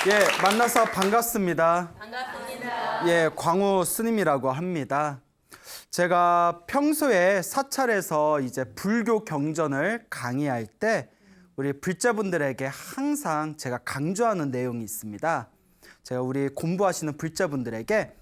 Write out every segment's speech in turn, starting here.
예, 만나서 반갑습니다. 반갑습니다. 예, 광우 스님이라고 합니다. 제가 평소에 사찰에서 이제 불교 경전을 강의할 때 우리 불자분들에게 항상 제가 강조하는 내용이 있습니다. 제가 우리 공부하시는 불자분들에게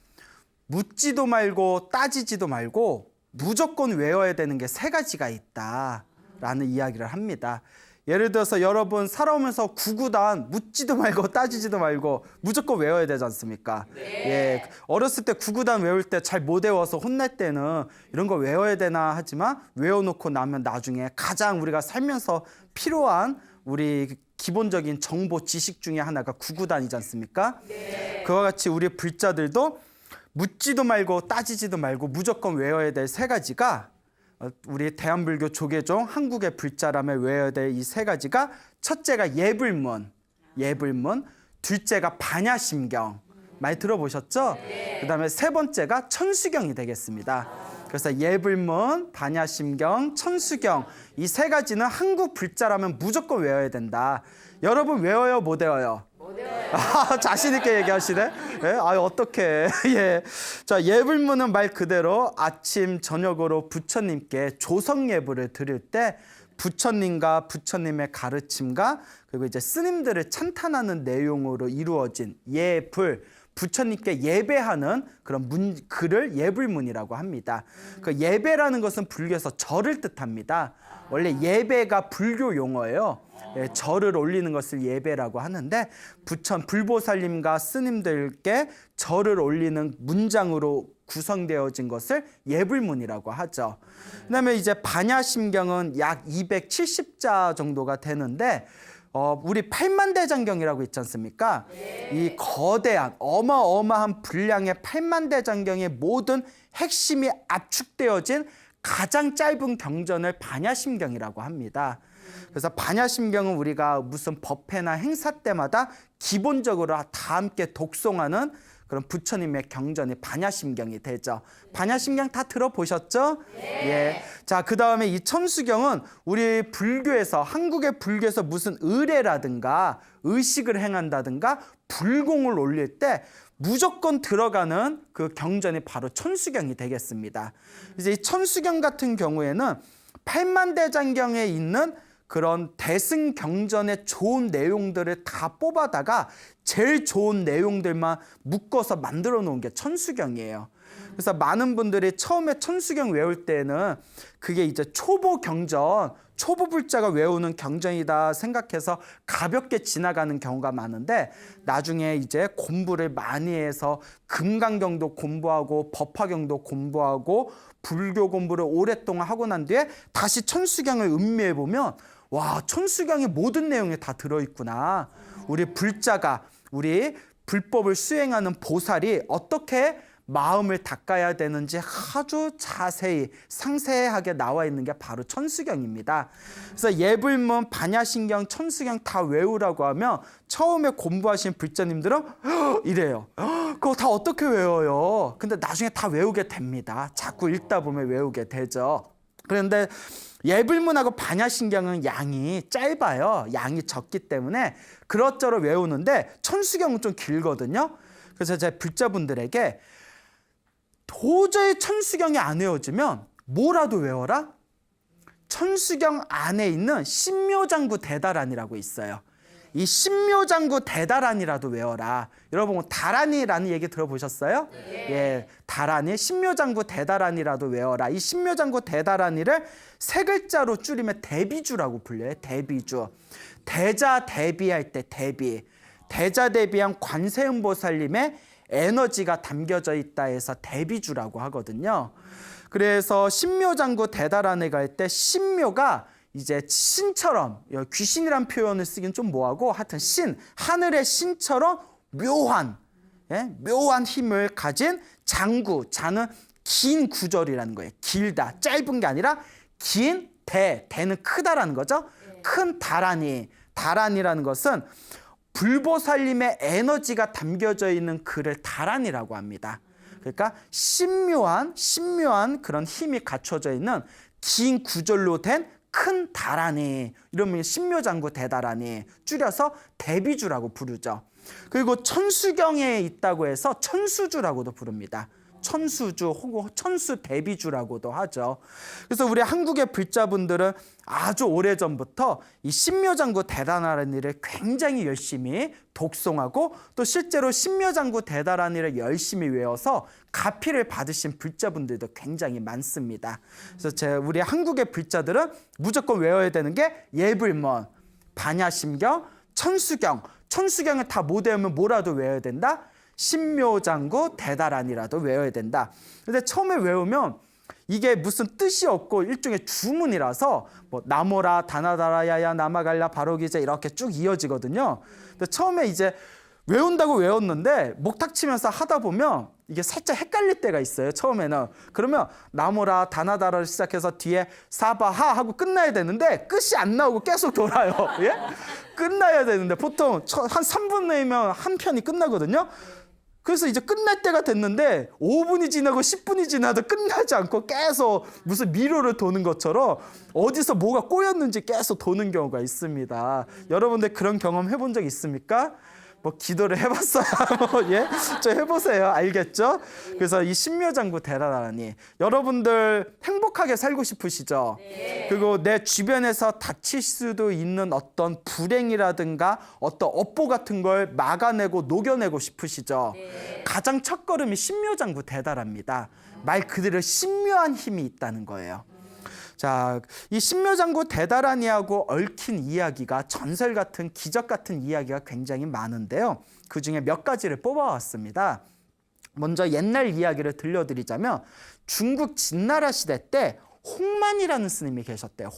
묻지도 말고 따지지도 말고 무조건 외워야 되는 게 세 가지가 있다라는 이야기를 합니다. 예를 들어서 여러분 살아오면서 구구단 묻지도 말고 따지지도 말고 무조건 외워야 되지 않습니까? 네. 예, 어렸을 때 구구단 외울 때 잘 못 외워서 혼날 때는 이런 거 외워야 되나 하지만 외워놓고 나면 나중에 가장 우리가 살면서 필요한 우리 기본적인 정보 지식 중에 하나가 구구단이지 않습니까? 네. 그와 같이 우리 불자들도 묻지도 말고 따지지도 말고 무조건 외워야 될 세 가지가 우리 대한불교 조계종 한국의 불자라면 외워야 될 이 세 가지가 첫째가 예불문, 둘째가 반야심경, 많이 들어보셨죠? 그다음에 세 번째가 천수경이 되겠습니다. 그래서 예불문, 반야심경, 천수경 이 세 가지는 한국 불자라면 무조건 외워야 된다. 여러분 외워요, 못 외워요? 자신 있게 얘기하시네. 예? 어떡해. 예. 자, 예불문은 말 그대로 아침 저녁으로 부처님께 조성 예불을 드릴 때 부처님과 부처님의 가르침과 그리고 이제 스님들을 찬탄하는 내용으로 이루어진 예불, 부처님께 예배하는 그런 글을 예불문이라고 합니다. 그 예배라는 것은 불교에서 절을 뜻합니다. 원래 예배가 불교 용어예요. 예, 절을 올리는 것을 예배라고 하는데 불보살님과 스님들께 절을 올리는 문장으로 구성되어진 것을 예불문이라고 하죠. 그다음에 이제 반야심경은 약 270자 정도가 되는데 우리 팔만대장경이라고 있지 않습니까? 이 거대한 어마어마한 분량의 팔만대장경의 모든 핵심이 압축되어진 가장 짧은 경전을 반야심경이라고 합니다. 그래서 반야심경은 우리가 무슨 법회나 행사 때마다 기본적으로 다 함께 독송하는 그런 부처님의 경전이 반야심경이 되죠. 반야심경 다 들어보셨죠? 네. 예. 자, 그 다음에 이 천수경은 우리 불교에서, 한국의 불교에서 무슨 의례라든가 의식을 행한다든가 불공을 올릴 때 무조건 들어가는 그 경전이 바로 천수경이 되겠습니다. 이제 이 천수경 같은 경우에는 팔만대장경에 있는 그런 대승경전의 좋은 내용들을 다 뽑아다가 제일 좋은 내용들만 묶어서 만들어 놓은 게 천수경이에요. 그래서 많은 분들이 처음에 천수경 외울 때는 그게 이제 초보 경전, 초보 불자가 외우는 경전이다 생각해서 가볍게 지나가는 경우가 많은데 나중에 이제 공부를 많이 해서 금강경도 공부하고 법화경도 공부하고 불교 공부를 오랫동안 하고 난 뒤에 다시 천수경을 음미해 보면 와, 천수경의 모든 내용이 다 들어있구나. 우리 불자가 우리 불법을 수행하는 보살이 어떻게 마음을 닦아야 되는지 아주 자세히 상세하게 나와 있는 게 바로 천수경입니다. 그래서 예불문, 반야심경, 천수경 다 외우라고 하면 처음에 공부하신 불자님들은 이래요. 그거 다 어떻게 외워요? 근데 나중에 다 외우게 됩니다. 자꾸 읽다 보면 외우게 되죠. 그런데 예불문하고 반야심경은 양이 짧아요. 양이 적기 때문에 그럭저럭 외우는데 천수경은 좀 길거든요. 그래서 제 불자분들에게 도저히 천수경이 안 외워지면 뭐라도 외워라? 천수경 안에 있는 신묘장구 대다란이라고 있어요. 이 신묘장구 대다란이라도 외워라. 여러분 다란이라는 얘기 들어보셨어요? 네. 예, 다란이, 신묘장구 대다란이라도 외워라. 이 신묘장구 대다란이를 세 글자로 줄이면 대비주라고 불려요. 대비주. 대자 대비할 때 대비. 대자 대비한 관세음보살님의 에너지가 담겨져 있다 해서 대비주라고 하거든요. 그래서 신묘장구 대다란에 갈 때 신묘가 이제 신처럼, 귀신이란 표현을 쓰긴 좀 뭐하고 하여튼 신, 하늘의 신처럼 묘한, 묘한 힘을 가진 장구, 자는 긴 구절이라는 거예요. 길다, 짧은 게 아니라 긴 대는 크다라는 거죠. 큰 다란이, 다란이라는 것은 불보살님의 에너지가 담겨져 있는 글을 다란이라고 합니다. 그러니까 신묘한 그런 힘이 갖춰져 있는 긴 구절로 된 큰 다란이, 이러면 신묘장구 대다란이, 줄여서 대비주라고 부르죠. 그리고 천수경에 있다고 해서 천수주라고도 부릅니다. 천수주 혹은 천수대비주라고도 하죠. 그래서 우리 한국의 불자분들은 아주 오래전부터 이 신묘장구 대단하라니를 굉장히 열심히 독송하고 또 실제로 신묘장구 대단하니를 열심히 외워서 가피를 받으신 불자분들도 굉장히 많습니다. 그래서 우리 한국의 불자들은 무조건 외워야 되는 게 예불문, 반야심경, 천수경. 천수경을 다 못 외우면 뭐라도 외워야 된다? 신묘장구 대다란이라도 외워야 된다. 근데 처음에 외우면 이게 무슨 뜻이 없고 일종의 주문이라서 뭐 나모라 다나다라야야 나마갈라 바로기제 이렇게 쭉 이어지거든요. 근데 처음에 이제 외운다고 외웠는데 목탁 치면서 하다 보면 이게 살짝 헷갈릴 때가 있어요. 처음에는. 그러면 나모라 다나다라를 시작해서 뒤에 사바하 하고 끝나야 되는데 끝이 안 나오고 계속 돌아요. 예? 끝나야 되는데 보통 한 3분 내면 한 편이 끝나거든요. 그래서 이제 끝날 때가 됐는데 5분이 지나고 10분이 지나도 끝나지 않고 계속 무슨 미로를 도는 것처럼 어디서 뭐가 꼬였는지 계속 도는 경우가 있습니다. 여러분들 그런 경험 해본 적 있습니까? 뭐 기도를 해봤어요. 예, 좀 해보세요. 알겠죠? 그래서 이 신묘장구 대단하니 여러분들 행복하게 살고 싶으시죠? 네. 그리고 내 주변에서 닥칠 수도 있는 어떤 불행이라든가 어떤 업보 같은 걸 막아내고 녹여내고 싶으시죠? 네. 가장 첫걸음이 신묘장구 대단합니다. 말 그대로 신묘한 힘이 있다는 거예요. 자, 이 신묘장구 대다라니하고 얽힌 이야기가 전설 같은 기적 같은 이야기가 굉장히 많은데요. 그중에 몇 가지를 뽑아왔습니다. 먼저 옛날 이야기를 들려드리자면 중국 진나라 시대 때 홍만이라는 스님이 계셨대요.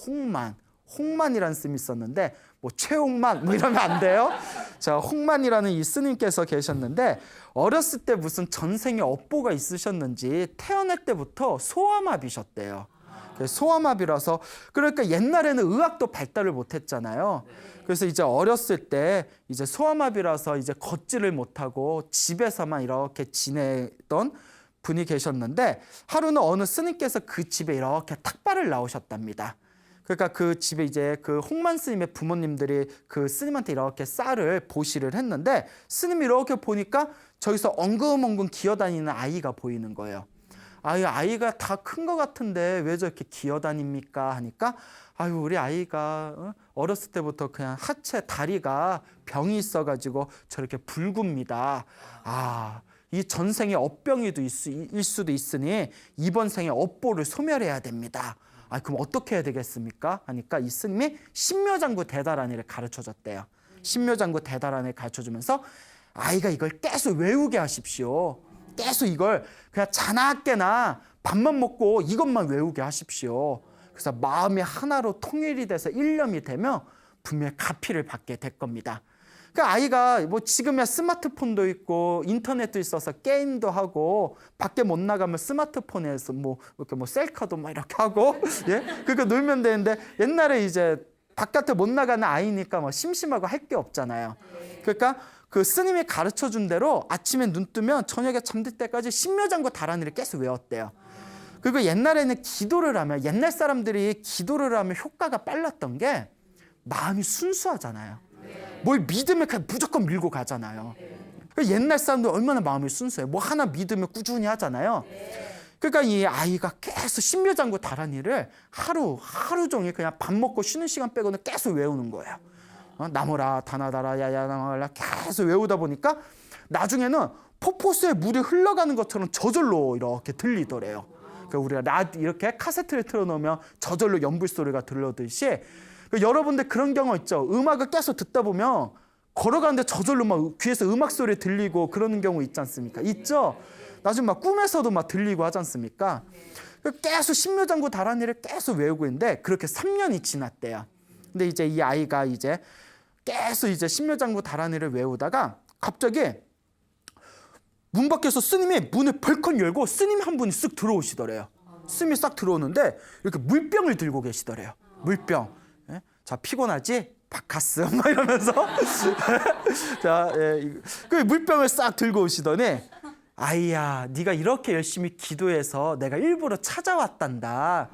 홍만이라는 스님이 있었는데 뭐 최홍만 뭐 이러면 안 돼요. 자, 홍만이라는 이 스님께서 계셨는데 어렸을 때 무슨 전생에 업보가 있으셨는지 태어날 때부터 소아마비셨대요. 소아마비라서 그러니까 옛날에는 의학도 발달을 못했잖아요. 그래서 이제 어렸을 때 이제 소아마비라서 이제 걷지를 못하고 집에서만 이렇게 지내던 분이 계셨는데 하루는 어느 스님께서 그 집에 이렇게 탁발을 나오셨답니다. 그러니까 그 집에 이제 그 홍만 스님의 부모님들이 그 스님한테 이렇게 쌀을 보시를 했는데 스님이 이렇게 보니까 저기서 엉금엉금 기어다니는 아이가 보이는 거예요. 아이가 다 큰 것 같은데 왜 저렇게 기어다닙니까? 하니까 우리 아이가 어렸을 때부터 그냥 하체 다리가 병이 있어가지고 저렇게 붉습니다. 이 전생에 업병이 일 수도 있으니 이번 생에 업보를 소멸해야 됩니다. 그럼 어떻게 해야 되겠습니까? 하니까 이 스님이 신묘장구 대다라니를 가르쳐줬대요. 신묘장구 대다라니를 가르쳐주면서 아이가 이걸 계속 외우게 하십시오. 계속 이걸 그냥 자나깨나 밥만 먹고 이것만 외우게 하십시오. 그래서 마음이 하나로 통일이 돼서 일념이 되면 분명히 가피를 받게 될 겁니다. 그러니까 아이가 뭐 지금이야 스마트폰도 있고 인터넷도 있어서 게임도 하고 밖에 못 나가면 스마트폰에서 뭐 이렇게 뭐 셀카도 막 이렇게 하고 예? 그러니까 놀면 되는데 옛날에 이제 바깥에 못 나가는 아이니까 뭐 심심하고 할 게 없잖아요. 그러니까 그 스님이 가르쳐준 대로 아침에 눈 뜨면 저녁에 잠들 때까지 신묘장구 다라니를 계속 외웠대요. 그리고 옛날에는 기도를 하면 옛날 사람들이 기도를 하면 효과가 빨랐던 게 마음이 순수하잖아요. 뭘 믿으면 그냥 무조건 밀고 가잖아요. 옛날 사람들 얼마나 마음이 순수해요. 뭐 하나 믿으면 꾸준히 하잖아요. 그러니까 이 아이가 계속 신묘장구 다라니를 하루 종일 그냥 밥 먹고 쉬는 시간 빼고는 계속 외우는 거예요. 나모라 다나다라 야야 나마갈라 계속 외우다 보니까 나중에는 폭포수에 물이 흘러가는 것처럼 저절로 이렇게 들리더래요. 그러니까 우리가 이렇게 카세트를 틀어놓으면 저절로 연불 소리가 들려듯이 여러분들 그런 경우 있죠. 음악을 계속 듣다 보면 걸어가는데 저절로 막 귀에서 음악 소리 들리고 그러는 경우 있지 않습니까? 있죠. 나중에 막 꿈에서도 막 들리고 하지 않습니까? 계속 신묘장구 다라니를 계속 외우고 있는데 그렇게 3년이 지났대요. 근데 이제 이 아이가 이제 계속 이제 신묘장구 다라니를 외우다가 갑자기 문 밖에서 스님이 문을 벌컥 열고 스님 한 분이 쓱 들어오시더래요. 스님이 싹 들어오는데 이렇게 물병을 들고 계시더래요. 물병. 예? 자, 피곤하지? 바카스 막 이러면서 자, 그 물병을 싹 들고 오시더니 아이야, 네가 이렇게 열심히 기도해서 내가 일부러 찾아왔단다.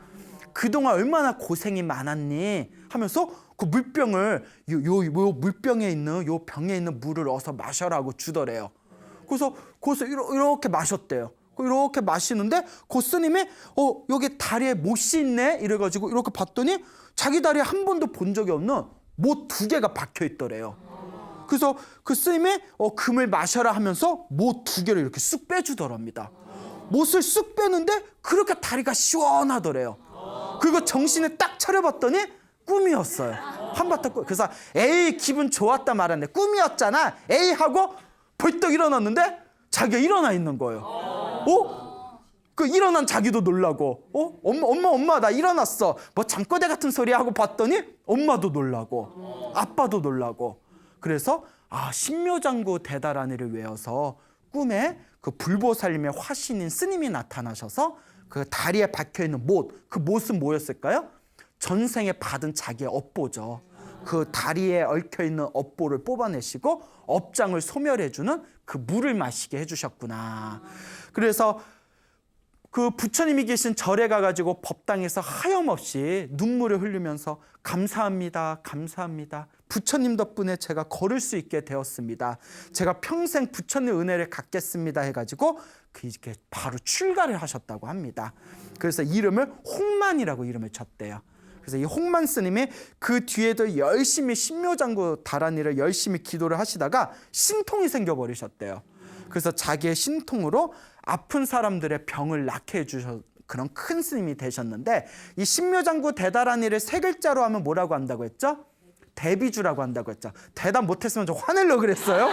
그동안 얼마나 고생이 많았니? 하면서 그 물병을 요 물병에 있는 요 병에 있는 물을 어서 마셔라고 주더래요. 그래서 거기서 이렇게 마셨대요. 이렇게 마시는데 그 스님이 여기 다리에 못이 있네 이래가지고 이렇게 봤더니 자기 다리에 한 번도 본 적이 없는 못 2개가 박혀 있더래요. 그래서 그 스님이 금을 마셔라 하면서 못 2개를 이렇게 쑥 빼주더랍니다. 못을 쑥 빼는데 그렇게 다리가 시원하더래요. 그리고 정신을 딱 차려봤더니 꿈이었어요. 한바탕 꿈. 그래서 에이 기분 좋았다 말았네. 꿈이었잖아. 에이 하고 벌떡 일어났는데 자기가 일어나 있는 거예요. 그 일어난 자기도 놀라고 엄마 나 일어났어. 뭐 잠꼬대 같은 소리 하고 봤더니 엄마도 놀라고 아빠도 놀라고. 그래서 신묘장구 대다라니를 외워서 꿈에 그 불보살님의 화신인 스님이 나타나셔서 그 다리에 박혀있는 못, 그 못은 뭐였을까요? 전생에 받은 자기의 업보죠. 그 다리에 얽혀있는 업보를 뽑아내시고 업장을 소멸해주는 그 물을 마시게 해주셨구나. 그래서 그 부처님이 계신 절에 가가지고 법당에서 하염없이 눈물을 흘리면서 감사합니다, 감사합니다. 부처님 덕분에 제가 걸을 수 있게 되었습니다. 제가 평생 부처님 은혜를 갖겠습니다 해가지고 이렇게 바로 출가를 하셨다고 합니다. 그래서 이름을 홍만이라고 이름을 졌대요. 그래서 이 홍만 스님이 그 뒤에도 열심히 신묘장구 다라니를 열심히 기도를 하시다가 신통이 생겨버리셨대요. 그래서 자기의 신통으로 아픈 사람들의 병을 낫게 해주셔 그런 큰 스님이 되셨는데, 이 신묘장구 대다라니를 3글자로 하면 뭐라고 한다고 했죠? 대비주라고 한다고 했죠. 대답 못했으면 좀 화내려고 그랬어요.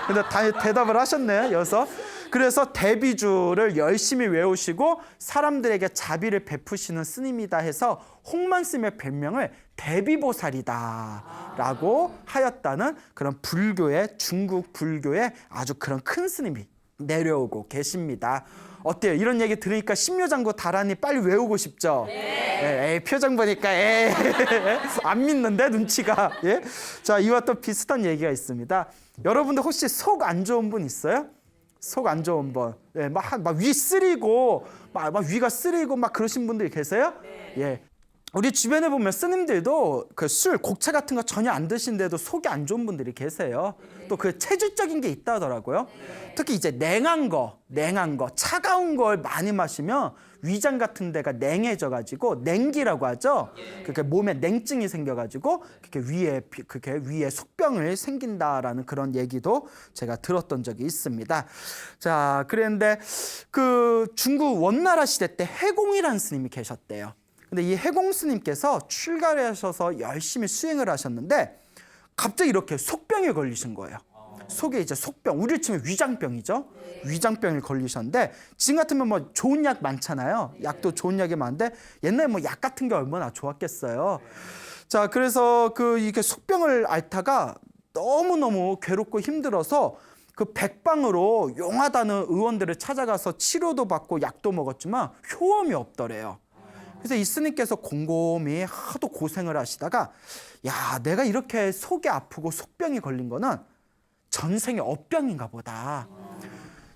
근데 대답을 하셨네요. 여기서. 그래서 대비주를 열심히 외우시고 사람들에게 자비를 베푸시는 스님이다 해서 홍만 스님의 별명을 대비보살이다 라고 하였다는 그런 불교의, 중국 불교의 아주 그런 큰 스님이 내려오고 계십니다. 어때요? 이런 얘기 들으니까 신묘장구 다라니 빨리 외우고 싶죠? 네. 표정 보니까 안 믿는데 눈치가. 예? 자, 이와 또 비슷한 얘기가 있습니다. 여러분들 혹시 속 안 좋은 분 있어요? 속 안 좋은 분. 예, 막 위 쓰리고 막 위가 쓰리고 막 그러신 분들이 계세요? 예. 우리 주변에 보면 스님들도 그 술, 곡차 같은 거 전혀 안 드신데도 속이 안 좋은 분들이 계세요. 또 그 체질적인 게 있다 하더라고요. 특히 이제 냉한 거, 차가운 걸 많이 마시면 위장 같은 데가 냉해져가지고 냉기라고 하죠. 그렇게 몸에 냉증이 생겨가지고 그렇게 위에 속병을 생긴다라는 그런 얘기도 제가 들었던 적이 있습니다. 자, 그런데 그 중국 원나라 시대 때 해공이라는 스님이 계셨대요. 근데 이 해공 스님께서 출가를 하셔서 열심히 수행을 하셨는데 갑자기 이렇게 속병에 걸리신 거예요. 속에 이제 속병, 우리 치면 위장병이죠. 위장병에 걸리셨는데 지금 같으면 뭐 좋은 약 많잖아요. 약도 좋은 약이 많은데 옛날에 뭐 약 같은 게 얼마나 좋았겠어요. 자, 그래서 이게 속병을 앓다가 너무너무 괴롭고 힘들어서 그 백방으로 용하다는 의원들을 찾아가서 치료도 받고 약도 먹었지만 효험이 없더래요. 그래서 이 스님께서 곰곰이 하도 고생을 하시다가 야, 내가 이렇게 속이 아프고 속병이 걸린 거는 전생의 업병인가 보다.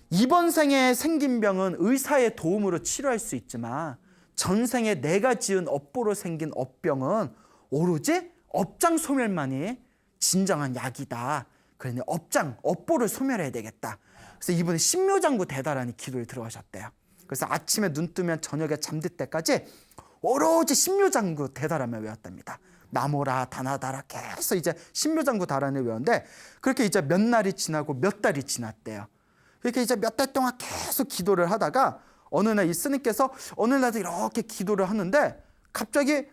이번 생에 생긴 병은 의사의 도움으로 치료할 수 있지만 전생에 내가 지은 업보로 생긴 업병은 오로지 업장 소멸만이 진정한 약이다. 그러니 업보를 소멸해야 되겠다. 그래서 이분이 신묘장구 대다라니 기도에 들어가셨대요. 그래서 아침에 눈 뜨면 저녁에 잠들 때까지 오로지 신묘장구 대다라며 외웠답니다. 나모라 다나다라 계속 이제 신묘장구 다라니 외웠는데 그렇게 이제 몇 날이 지나고 몇 달이 지났대요. 그렇게 이제 몇 달 동안 계속 기도를 하다가 어느 날 이 스님께서 어느 날도 이렇게 기도를 하는데 갑자기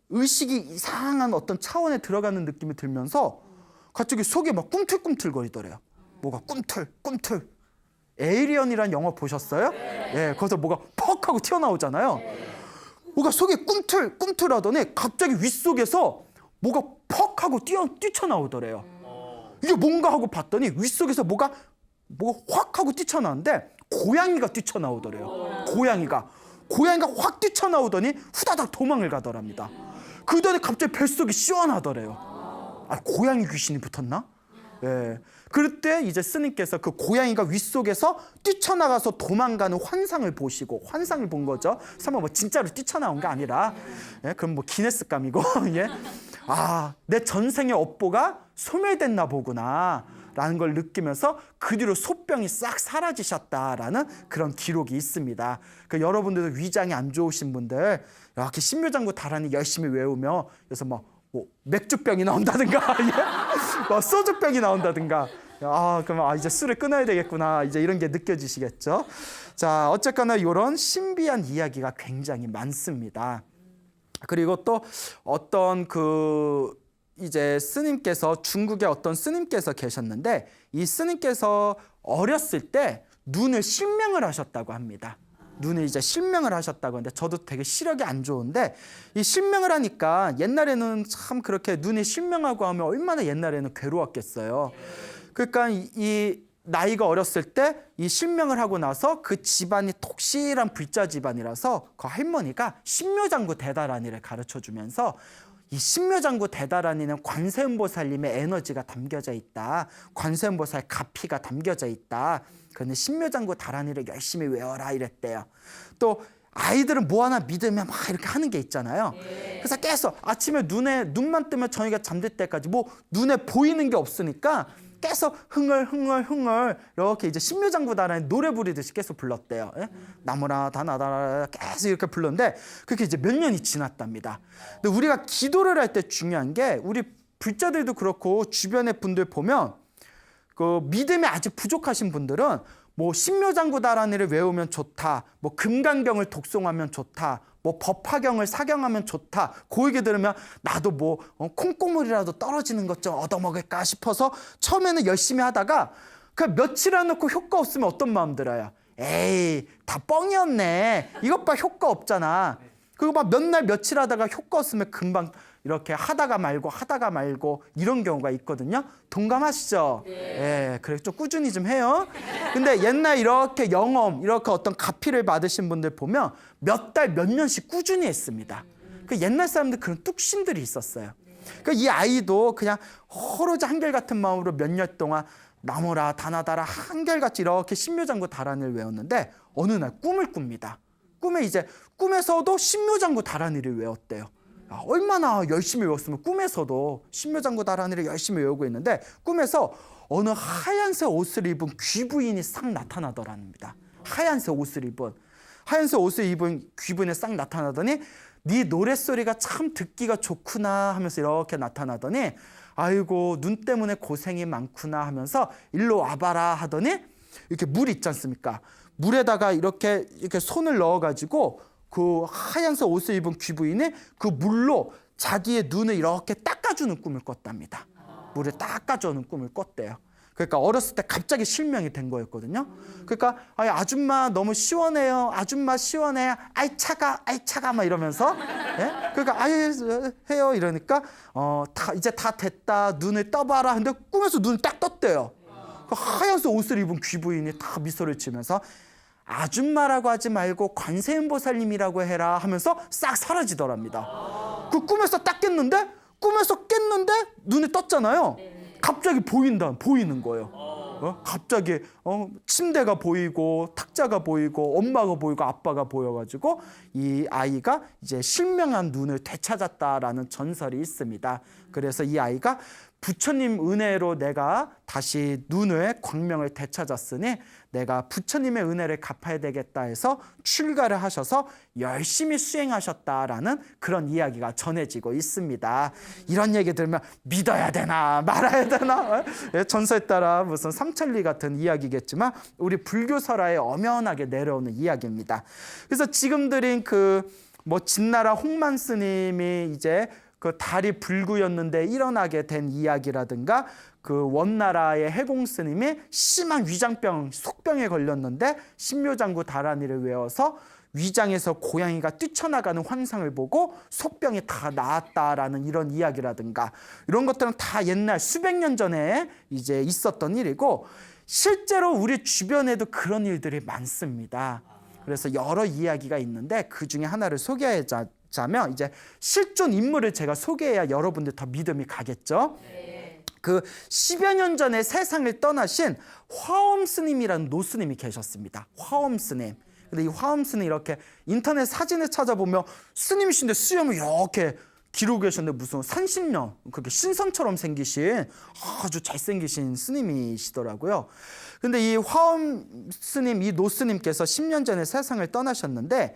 의식이 이상한 어떤 차원에 들어가는 느낌이 들면서 갑자기 속이 막 꿈틀꿈틀거리더래요. 뭐가 꿈틀. 에이리언이라는 영화 보셨어요? 예, 거기서 뭐가 퍽 하고 튀어나오잖아요. 뭐가 속에 꿈틀하더니 갑자기 윗속에서 뭐가 퍽 하고 뛰쳐나오더래요. 이게 뭔가 하고 봤더니 윗속에서 뭐가 확 하고 뛰쳐나오는데 고양이가 뛰쳐나오더래요. 고양이가 확 뛰쳐나오더니 후다닥 도망을 가더랍니다. 그러더니 갑자기 뱃속이 시원하더래요. 고양이 귀신이 붙었나? 예. 그럴 때 이제 스님께서 그 고양이가 윗속에서 뛰쳐나가서 도망가는 환상을 보시고, 환상을 본 거죠. 설마 뭐 진짜로 뛰쳐나온 게 아니라, 예, 그럼 뭐 기네스감이고, 예. 내 전생의 업보가 소멸됐나 보구나 라는 걸 느끼면서 그 뒤로 소병이 싹 사라지셨다라는 그런 기록이 있습니다. 그러니까 여러분들도 위장이 안 좋으신 분들 이렇게 신묘장구 다란이 열심히 외우며 그래서 뭐 맥주병이 나온다든가 뭐 소주병이 나온다든가 그럼 이제 술을 끊어야 되겠구나 이제 이런 게 느껴지시겠죠. 자, 어쨌거나 이런 신비한 이야기가 굉장히 많습니다. 그리고 또 어떤 이제 스님께서 중국의 어떤 스님께서 계셨는데 이 스님께서 어렸을 때 눈을 실명을 하셨다고 합니다. 눈을 이제 실명을 하셨다고 하는데 저도 되게 시력이 안 좋은데 이 실명을 하니까 옛날에는 참 그렇게 눈이 실명하고 하면 얼마나 옛날에는 괴로웠겠어요. 그러니까 이 나이가 어렸을 때 이 실명을 하고 나서 그 집안이 독실한 불자 집안이라서 그 할머니가 신묘장구 대다란이를 가르쳐 주면서 이 신묘장구 대다란이는 관세음보살님의 에너지가 담겨져 있다. 관세음보살 가피가 담겨져 있다. 그런데 신묘장구 다란이를 열심히 외워라 이랬대요. 또 아이들은 뭐 하나 믿으면 막 이렇게 하는 게 있잖아요. 그래서 계속 아침에 눈만 뜨면 저희가 잠들 때까지 뭐 눈에 보이는 게 없으니까 계속 흥얼 이렇게 이제 신묘장구 다란이 노래 부르듯이 계속 불렀대요. 나무라 다나다라 계속 이렇게 불렀는데 그렇게 이제 몇 년이 지났답니다. 근데 우리가 기도를 할 때 중요한 게 우리 불자들도 그렇고 주변의 분들 보면 그 믿음이 아직 부족하신 분들은 뭐 신묘장구 다란이를 외우면 좋다, 뭐 금강경을 독송하면 좋다, 뭐 법화경을 사경하면 좋다. 그 얘기 들으면 나도 뭐 콩고물이라도 떨어지는 것 좀 얻어먹을까 싶어서 처음에는 열심히 하다가 그 며칠 안 놓고 효과 없으면 어떤 마음 들어요? 에이, 다 뻥이었네. 이것 봐, 효과 없잖아. 그리고 막 몇 날 며칠 하다가 효과 없으면 금방 이렇게 하다가 말고 이런 경우가 있거든요. 동감하시죠? 예, 그래 좀 꾸준히 좀 해요. 근데 옛날 이렇게 영험, 이렇게 어떤 가피를 받으신 분들 보면 몇 달, 몇 년씩 꾸준히 했습니다. 그 옛날 사람들 그런 뚝심들이 있었어요. 그러니까 이 아이도 그냥 허로지 한결같은 마음으로 몇 년 동안 나무라 다나다라 한결같이 이렇게 신묘장구 다란이를 외웠는데 어느 날 꿈을 꿉니다. 꿈에서도 신묘장구 다란이를 외웠대요. 얼마나 열심히 외웠으면 꿈에서도 신묘장구 다란이를 열심히 외우고 있는데 꿈에서 어느 하얀색 옷을 입은 귀부인이 싹 나타나더랍니다. 하얀색 옷을 입은 귀부인이 싹 나타나더니 네 노랫소리가 참 듣기가 좋구나 하면서 이렇게 나타나더니 아이고 눈 때문에 고생이 많구나 하면서 일로 와봐라 하더니 이렇게 물 있지 않습니까? 물에다가 이렇게 손을 넣어가지고 그 하얀색 옷을 입은 귀부인이 그 물로 자기의 눈을 이렇게 닦아주는 꿈을 꿨답니다. 물에 닦아주는 꿈을 꿨대요. 그러니까 어렸을 때 갑자기 실명이 된 거였거든요. 그러니까 아줌마 너무 시원해요. 아줌마 시원해. 아이 차가 막 이러면서 그러니까 해요 이러니까 이제 다 됐다. 눈을 떠봐라. 근데 꿈에서 눈을 딱 떴대요. 그 하얀색 옷을 입은 귀부인이 다 미소를 지면서 아줌마라고 하지 말고 관세음보살님이라고 해라 하면서 싹 사라지더랍니다. 그 꿈에서 딱 깼는데 눈이 떴잖아요. 갑자기 보이는 거예요. 갑자기 침대가 보이고 탁자가 보이고 엄마가 보이고 아빠가 보여가지고 이 아이가 이제 실명한 눈을 되찾았다라는 전설이 있습니다. 그래서 이 아이가 부처님 은혜로 내가 다시 눈의 광명을 되찾았으니 내가 부처님의 은혜를 갚아야 되겠다 해서 출가를 하셔서 열심히 수행하셨다라는 그런 이야기가 전해지고 있습니다. 이런 얘기 들으면 믿어야 되나 말아야 되나? 전설에 따라 무슨 삼천리 같은 이야기겠지만 우리 불교설화에 엄연하게 내려오는 이야기입니다. 그래서 지금 드린 진나라 홍만 스님이 이제 그 달이 불구였는데 일어나게 된 이야기라든가 그 원나라의 해공 스님이 심한 위장병, 속병에 걸렸는데 신묘장구 다란이를 외워서 위장에서 고양이가 뛰쳐나가는 환상을 보고 속병이 다 나았다라는 이런 이야기라든가 이런 것들은 다 옛날 수백 년 전에 이제 있었던 일이고 실제로 우리 주변에도 그런 일들이 많습니다. 그래서 여러 이야기가 있는데 그 중에 하나를 소개하자면 이제 실존 인물을 제가 소개해야 여러분들 더 믿음이 가겠죠. 그 10여 년 전에 세상을 떠나신 화엄 스님이라는 노스님이 계셨습니다. 화엄 스님. 근데 이 화엄 스님 이렇게 인터넷 사진을 찾아보면 스님이신데 수염을 이렇게 기르고 계셨는데 무슨 30년 그렇게 신선처럼 생기신 아주 잘생기신 스님이시더라고요. 근데 이 화엄 스님, 이 노 스님께서 10년 전에 세상을 떠나셨는데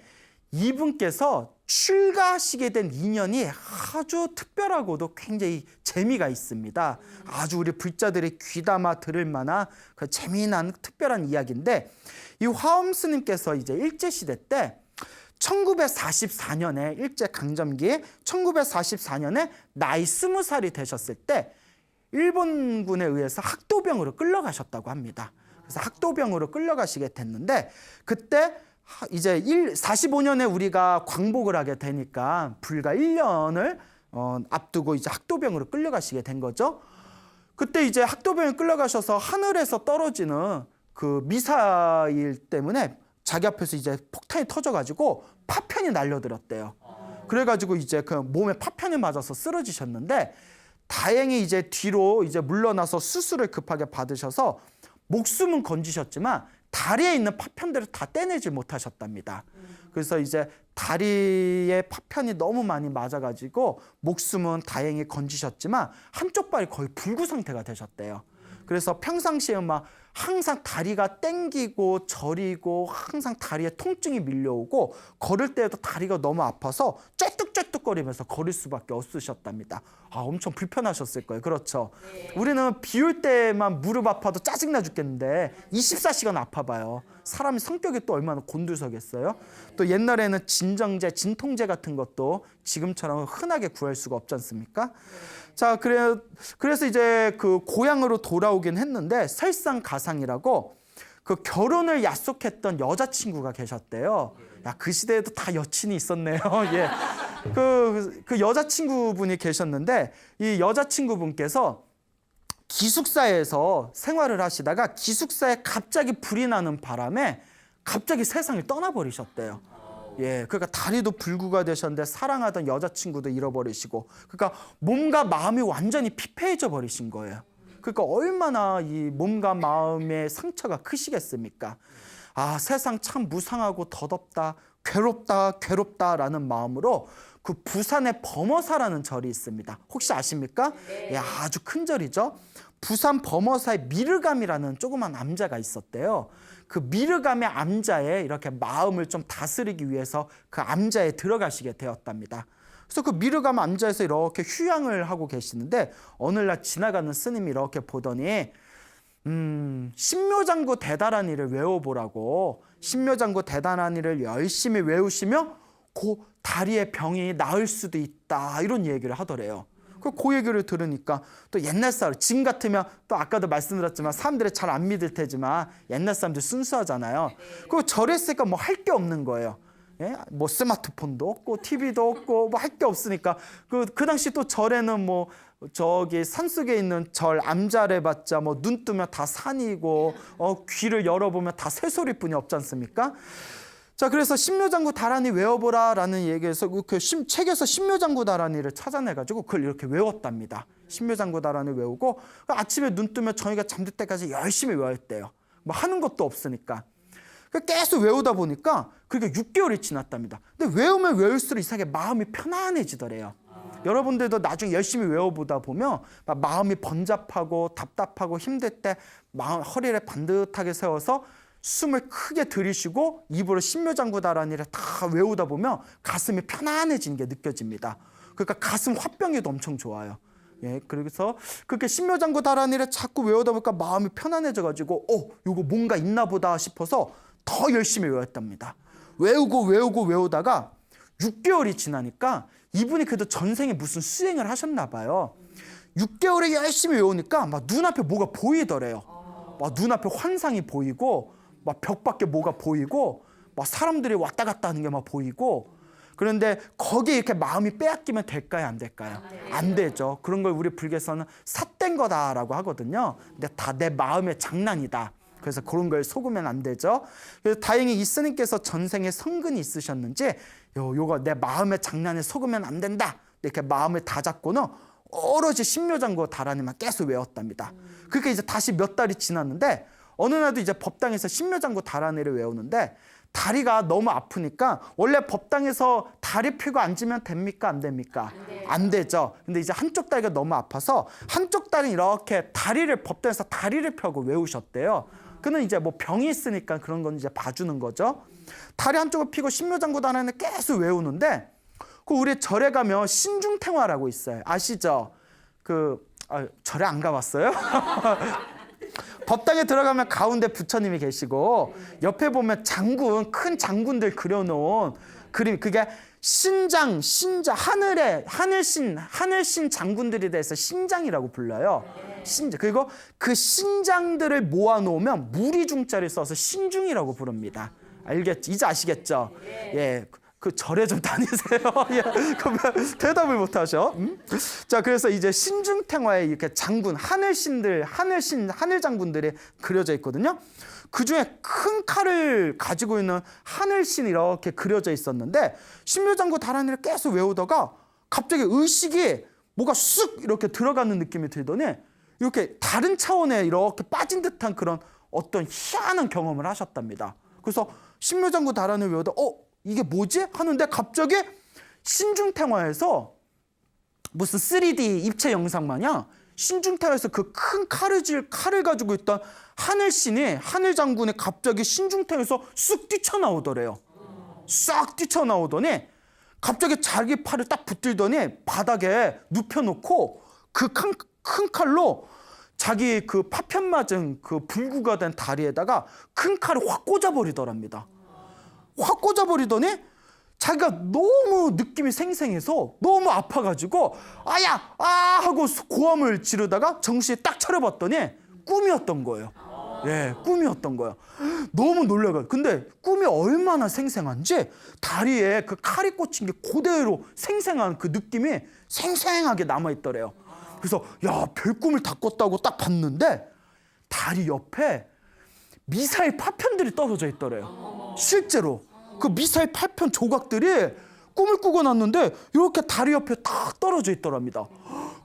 이분께서 출가하시게 된 인연이 아주 특별하고도 굉장히 재미가 있습니다. 아주 우리 불자들이 귀담아 들을 만한 그 재미난 특별한 이야기인데, 이 화엄 스님께서 이제 일제시대 때 1944년에 일제강점기에 1944년에 나이 20살이 되셨을 때 일본군에 의해서 학도병으로 끌려가셨다고 합니다. 그래서 학도병으로 끌려가시게 됐는데, 그때 이제 45년에 우리가 광복을 하게 되니까 불과 1년을 앞두고 이제 학도병으로 끌려가시게 된 거죠. 그때 이제 학도병에 끌려가셔서 하늘에서 떨어지는 그 미사일 때문에 자기 앞에서 이제 폭탄이 터져가지고 파편이 날려들었대요. 그래가지고 이제 그 몸에 파편이 맞아서 쓰러지셨는데, 다행히 이제 뒤로 이제 물러나서 수술을 급하게 받으셔서 목숨은 건지셨지만 다리에 있는 파편들을 다 떼내지 못하셨답니다. 그래서 이제 다리에 파편이 너무 많이 맞아가지고 목숨은 다행히 건지셨지만 한쪽 발이 거의 불구 상태가 되셨대요. 그래서 평상시에 막 항상 다리가 땡기고 저리고 항상 다리에 통증이 밀려오고 걸을 때에도 다리가 너무 아파서 쬐뚝쬐뚝거리면서 걸을 수밖에 없으셨답니다. 아, 엄청 불편하셨을 거예요. 그렇죠. 네. 우리는 비 올 때만 무릎 아파도 짜증나 죽겠는데 24시간 아파봐요. 사람이 성격이 또 얼마나 곤두서겠어요. 또 옛날에는 진정제, 진통제 같은 것도 지금처럼 흔하게 구할 수가 없지 않습니까? 자, 그래서 이제 그 고향으로 돌아오긴 했는데 설상가상이라고 그 결혼을 약속했던 여자친구가 계셨대요. 야, 그 시대에도 다 여친이 있었네요. 예. 그 여자친구분이 계셨는데, 이 여자친구분께서 기숙사에서 생활을 하시다가 기숙사에 갑자기 불이 나는 바람에 갑자기 세상을 떠나버리셨대요. 예, 그러니까 다리도 불구가 되셨는데 사랑하던 여자친구도 잃어버리시고, 그러니까 몸과 마음이 완전히 피폐해져 버리신 거예요. 그러니까 얼마나 이 몸과 마음의 상처가 크시겠습니까? 아, 세상 참 무상하고 더덥다, 괴롭다라는 마음으로 그 부산에 범어사라는 절이 있습니다. 혹시 아십니까? 네. 예, 아주 큰 절이죠. 부산 범어사에 미르감이라는 조그만 암자가 있었대요. 그 미르감의 암자에 이렇게 마음을 좀 다스리기 위해서 그 암자에 들어가시게 되었답니다. 그래서 그 미르감 암자에서 이렇게 휴양을 하고 계시는데 어느 날 지나가는 스님이 이렇게 보더니 신묘장구 대단한이를 외워보라고, 신묘장구 대단한이를 열심히 외우시면 그 다리의 병이 나을 수도 있다, 이런 얘기를 하더래요. 그 얘기를 들으니까 또 옛날 사람, 지금 같으면 또 아까도 말씀드렸지만 사람들이 잘 안 믿을 테지만 옛날 사람들 순수하잖아요. 그리고 절했으니까 뭐 할 게 없는 거예요. 예? 뭐 스마트폰도 없고 TV도 없고 뭐 할 게 없으니까 그 당시 또 절에는 뭐 저기 산속에 있는 절 암자를 봤자 뭐 눈 뜨면 다 산이고 귀를 열어보면 다 새소리뿐이 없지 않습니까? 자, 그래서 신묘장구 다란이 외워보라라는 얘기에서 그 책에서 신묘장구 다란이를 찾아내가지고 그걸 이렇게 외웠답니다. 신묘장구 다란이 외우고 아침에 눈 뜨면 저희가 잠들 때까지 열심히 외웠대요. 뭐 하는 것도 없으니까. 계속 외우다 보니까 그게 6개월이 지났답니다. 근데 외우면 외울수록 이상하게 마음이 편안해지더래요. 여러분들도 나중에 열심히 외워보다 보면 마음이 번잡하고 답답하고 힘들 때 허리를 반듯하게 세워서 숨을 크게 들이쉬고 입으로 신묘장구 다란이를 다 외우다 보면 가슴이 편안해지는 게 느껴집니다. 그러니까 가슴 화병에도 엄청 좋아요. 예, 그래서 그렇게 신묘장구 다란이를 자꾸 외우다 보니까 마음이 편안해져가지고 이거 뭔가 있나 보다 싶어서 더 열심히 외웠답니다. 외우다가 6개월이 지나니까 이분이 그래도 전생에 무슨 수행을 하셨나 봐요. 6개월에 열심히 외우니까 막 눈앞에 뭐가 보이더래요. 막 눈앞에 환상이 보이고 막 벽 밖에 뭐가 보이고 막 사람들이 왔다 갔다 하는 게 막 보이고. 그런데 거기에 이렇게 마음이 빼앗기면 될까요, 안 될까요? 안 되죠. 그런 걸 우리 불교에서는 삿된 거다라고 하거든요. 근데 다 내 마음의 장난이다. 그래서 그런 걸 속으면 안 되죠. 그래서 다행히 이 스님께서 전생에 성근이 있으셨는지 요거 내 마음의 장난에 속으면 안 된다, 이렇게 마음을 다잡고는 오로지 신묘장구 다란이만 계속 외웠답니다. 그렇게 이제 다시 몇 달이 지났는데 어느 날도 이제 법당에서 신묘장구 다란이를 외우는데 다리가 너무 아프니까, 원래 법당에서 다리 펴고 앉으면 됩니까, 안 됩니까? 안 되죠. 근데 이제 한쪽 다리가 너무 아파서 한쪽 다리는 이렇게 법당에서 다리를 펴고 외우셨대요. 그는 이제 뭐 병이 있으니까 그런 건 이제 봐주는 거죠. 다리 한쪽을 펴고 신묘장구단을 계속 외우는데 그 우리 절에 가면 신중탱화라고 있어요. 아시죠? 절에 안 가봤어요? 법당에 들어가면 가운데 부처님이 계시고 옆에 보면 큰 장군들 그려놓은 그림, 그게 신장, 하늘신 장군들에 대해서 신장이라고 불러요. 신장. 그리고 그 신장들을 모아놓으면 무리중자를 써서 신중이라고 부릅니다. 알겠죠? 이제 아시겠죠? 예. 그 절에 좀 다니세요. 예. 대답을 못 하셔. 자, 그래서 이제 신중탱화에 이렇게 하늘 장군들이 그려져 있거든요. 그 중에 큰 칼을 가지고 있는 하늘신이 이렇게 그려져 있었는데 신묘장구 다란이를 계속 외우다가 갑자기 의식이 뭐가 쑥 이렇게 들어가는 느낌이 들더니 이렇게 다른 차원에 이렇게 빠진 듯한 그런 어떤 희한한 경험을 하셨답니다. 그래서 신묘장구 다란이를 외우다 이게 뭐지? 하는데 갑자기 신중탱화에서 무슨 3D 입체 영상 마냥 신중탱화에서 그 큰 칼을 가지고 있던 하늘 장군이 갑자기 신중탱에서 쑥 뛰쳐나오더래요. 싹 뛰쳐나오더니 갑자기 자기 팔을 딱 붙들더니 바닥에 눕혀놓고 그 큰 칼로 자기 그 파편 맞은 그 불구가 된 다리에다가 큰 칼을 확 꽂아버리더랍니다. 확 꽂아버리더니 자기가 너무 느낌이 생생해서 너무 아파가지고 아야! 아! 하고 고함을 지르다가 정신이 딱 차려봤더니 꿈이었던 거예요. 예, 꿈이었던 거예요. 너무 놀라가지고. 근데 꿈이 얼마나 생생한지 다리에 그 칼이 꽂힌 게 그대로 생생한 그 느낌이 생생하게 남아있더래요. 그래서 별꿈을 다 꿨다고 딱 봤는데 다리 옆에 미사일 파편들이 떨어져 있더래요. 실제로 그 미사일 파편 조각들이 꿈을 꾸고 났는데 이렇게 다리 옆에 딱 떨어져 있더랍니다.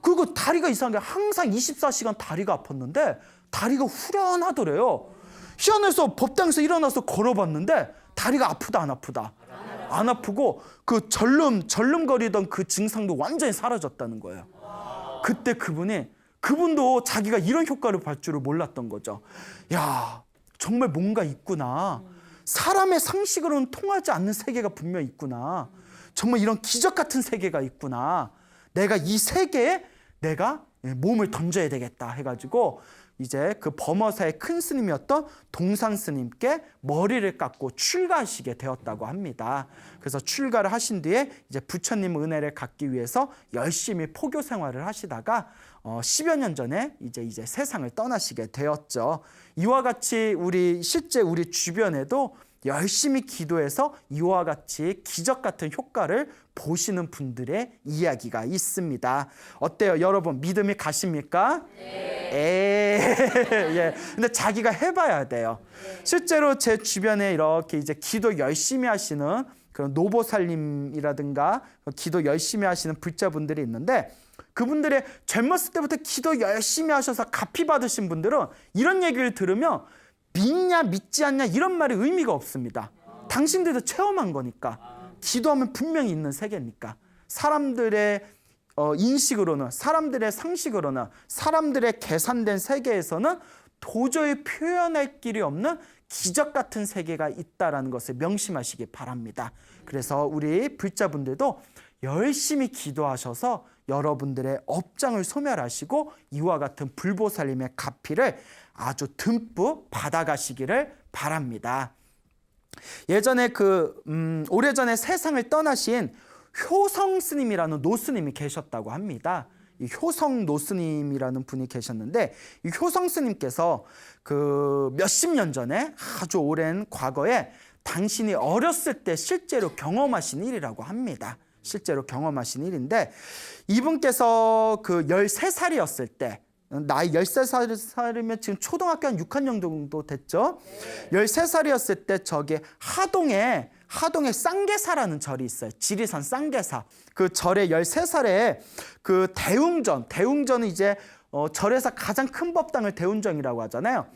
그리고 다리가 이상하게 항상 24시간 다리가 아팠는데 다리가 후련하더래요. 희한해서 법당에서 일어나서 걸어봤는데 다리가 아프다 안 아프다? 안 아프고 그 절름거리던 그 증상도 완전히 사라졌다는 거예요. 그때 그분도 자기가 이런 효과를 볼 줄을 몰랐던 거죠. 야, 정말 뭔가 있구나. 사람의 상식으로는 통하지 않는 세계가 분명히 있구나. 정말 이런 기적 같은 세계가 있구나. 내가 이 세계에 내가 몸을 던져야 되겠다 해가지고 이제 그 범어사의 큰 스님이었던 동산 스님께 머리를 깎고 출가하시게 되었다고 합니다. 그래서 출가를 하신 뒤에 이제 부처님 은혜를 갖기 위해서 열심히 포교 생활을 하시다가 10여 년 전에 이제 세상을 떠나시게 되었죠. 이와 같이 실제 우리 주변에도 열심히 기도해서 이와 같이 기적 같은 효과를 보시는 분들의 이야기가 있습니다. 어때요, 여러분? 믿음이 가십니까? 네. 예. 근데 자기가 해봐야 돼요. 실제로 제 주변에 이렇게 이제 기도 열심히 하시는 그런 노보살님이라든가 기도 열심히 하시는 불자분들이 있는데 그분들의 젊었을 때부터 기도 열심히 하셔서 갚이 받으신 분들은 이런 얘기를 들으면 믿냐 믿지 않냐 이런 말이 의미가 없습니다. 당신들도 체험한 거니까. 기도하면 분명히 있는 세계니까. 사람들의 인식으로는, 사람들의 상식으로는, 사람들의 계산된 세계에서는 도저히 표현할 길이 없는 기적 같은 세계가 있다는 것을 명심하시기 바랍니다. 그래서 우리 불자분들도 열심히 기도하셔서 여러분들의 업장을 소멸하시고 이와 같은 불보살님의 가피를 아주 듬뿍 받아가시기를 바랍니다. 예전에 오래전에 세상을 떠나신 효성 스님이라는 노스님이 계셨다고 합니다. 이 효성 노스님이라는 분이 계셨는데 이 효성 스님께서 몇십 년 전에 아주 오랜 과거에 당신이 어렸을 때 실제로 경험하신 일이라고 합니다. 실제로 경험하신 일인데 이분께서 13살이었을 때 나이 13살이면 지금 초등학교 한 6학년 정도 됐죠. 13살이었을 때 저기 하동에 쌍계사라는 절이 있어요. 지리산 쌍계사. 그 절에 13살에 대웅전은 이제 절에서 가장 큰 법당을 대웅전이라고 하잖아요.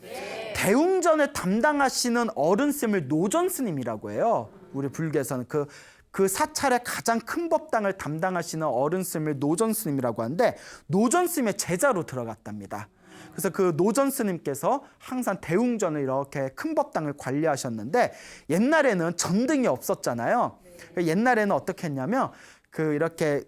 대웅전을 담당하시는 어른스님을 노전스님이라고 해요. 우리 불교에서는 그 그 사찰의 가장 큰 법당을 담당하시는 어른 스님을 노전 스님이라고 하는데 노전 스님의 제자로 들어갔답니다. 그래서 그 노전 스님께서 항상 대웅전을 이렇게 큰 법당을 관리하셨는데 옛날에는 전등이 없었잖아요. 옛날에는 어떻게 했냐면 이렇게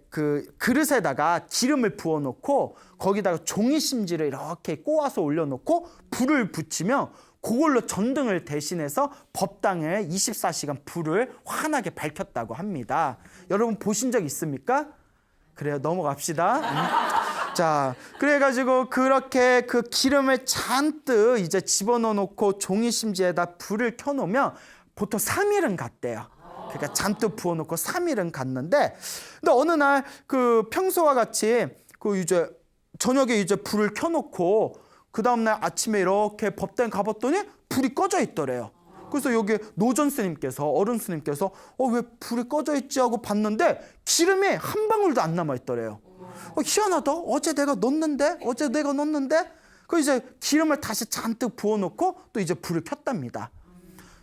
그릇에다가 기름을 부어놓고 거기다가 종이 심지를 이렇게 꼬아서 올려놓고 불을 붙이면 그걸로 전등을 대신해서 법당에 24시간 불을 환하게 밝혔다고 합니다. 여러분 보신 적 있습니까? 그래요, 넘어갑시다. 자, 그래가지고 그렇게 그 기름을 잔뜩 이제 집어넣어 놓고 종이 심지에다 불을 켜놓으면 보통 3일은 갔대요. 그러니까 잔뜩 부어놓고 3일은 갔는데, 근데 어느 날 그 평소와 같이 이제 저녁에 이제 불을 켜놓고 그 다음날 아침에 이렇게 법당에 가봤더니 불이 꺼져 있더래요. 그래서 여기 노전 스님께서, 어른 스님께서 왜 불이 꺼져 있지 하고 봤는데 기름이 한 방울도 안 남아 있더래요. 희한하다. 어제 내가 넣었는데. 그 이제 기름을 다시 잔뜩 부어놓고 또 이제 불을 켰답니다.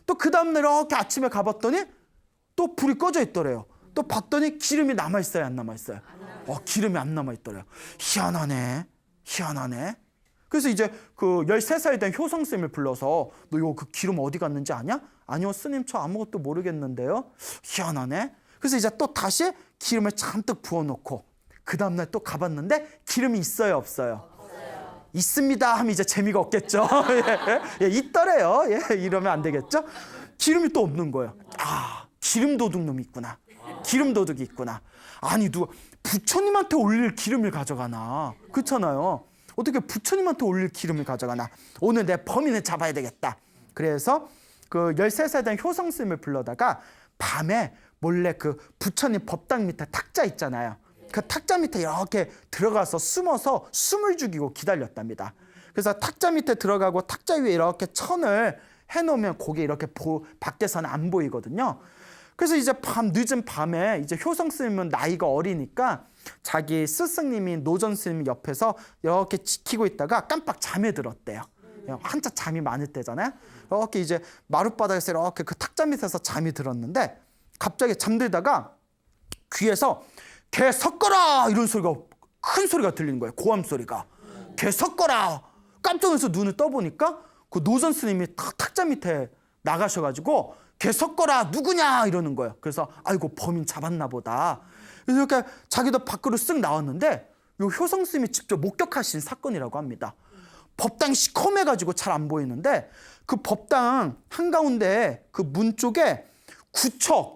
또 그 다음날 이렇게 아침에 가봤더니 또 불이 꺼져 있더래요. 또 봤더니 기름이 남아있어요, 안 남아있어요? 기름이 안 남아있더래요. 희한하네. 그래서 이제 그 13살 된 효성스님을 불러서 너 그 기름 어디 갔는지 아냐? 아니요, 스님 저 아무것도 모르겠는데요. 희한하네. 그래서 이제 또 다시 기름을 잔뜩 부어놓고 그 다음날 또 가봤는데 기름이 있어요, 없어요? 있습니다 하면 이제 재미가 없겠죠. 예, 있더래요. 예, 이러면 안 되겠죠. 기름이 또 없는 거예요. 기름 도둑 놈이 있구나. 기름 도둑이 있구나. 아니 누가 부처님한테 올릴 기름을 가져가나. 그렇잖아요. 어떻게 부처님한테 올릴 기름을 가져가나. 오늘 내 범인을 잡아야 되겠다. 그래서 그 13살 된 효성스님을 불러다가 밤에 몰래 그 부처님 법당 밑에 탁자 있잖아요. 그 탁자 밑에 이렇게 들어가서 숨어서 숨을 죽이고 기다렸답니다. 그래서 탁자 밑에 들어가고 탁자 위에 이렇게 천을 해놓으면 거기 이렇게 밖에서는 안 보이거든요. 그래서 이제 늦은 밤에 이제 효성 스님은 나이가 어리니까 자기 스승님인 노전 스님 옆에서 이렇게 지키고 있다가 깜빡 잠에 들었대요. 한참 잠이 많을 때잖아요. 이렇게 이제 마룻바닥에서 이렇게 그 탁자 밑에서 잠이 들었는데 갑자기 잠들다가 귀에서 개 섞어라 이런 소리가, 큰 소리가 들리는 거예요. 고함 소리가. 개 섞어라. 깜짝 놀라서 눈을 떠보니까 그 노전 스님이 탁자 밑에 나가셔가지고 개 섞어라 누구냐 이러는 거예요. 그래서 아이고 범인 잡았나 보다. 그래서 이렇게 자기도 밖으로 쓱 나왔는데 요 효성 스님이 직접 목격하신 사건이라고 합니다. 법당 시커매가지고 잘 안 보이는데 그 법당 한가운데 그 문 쪽에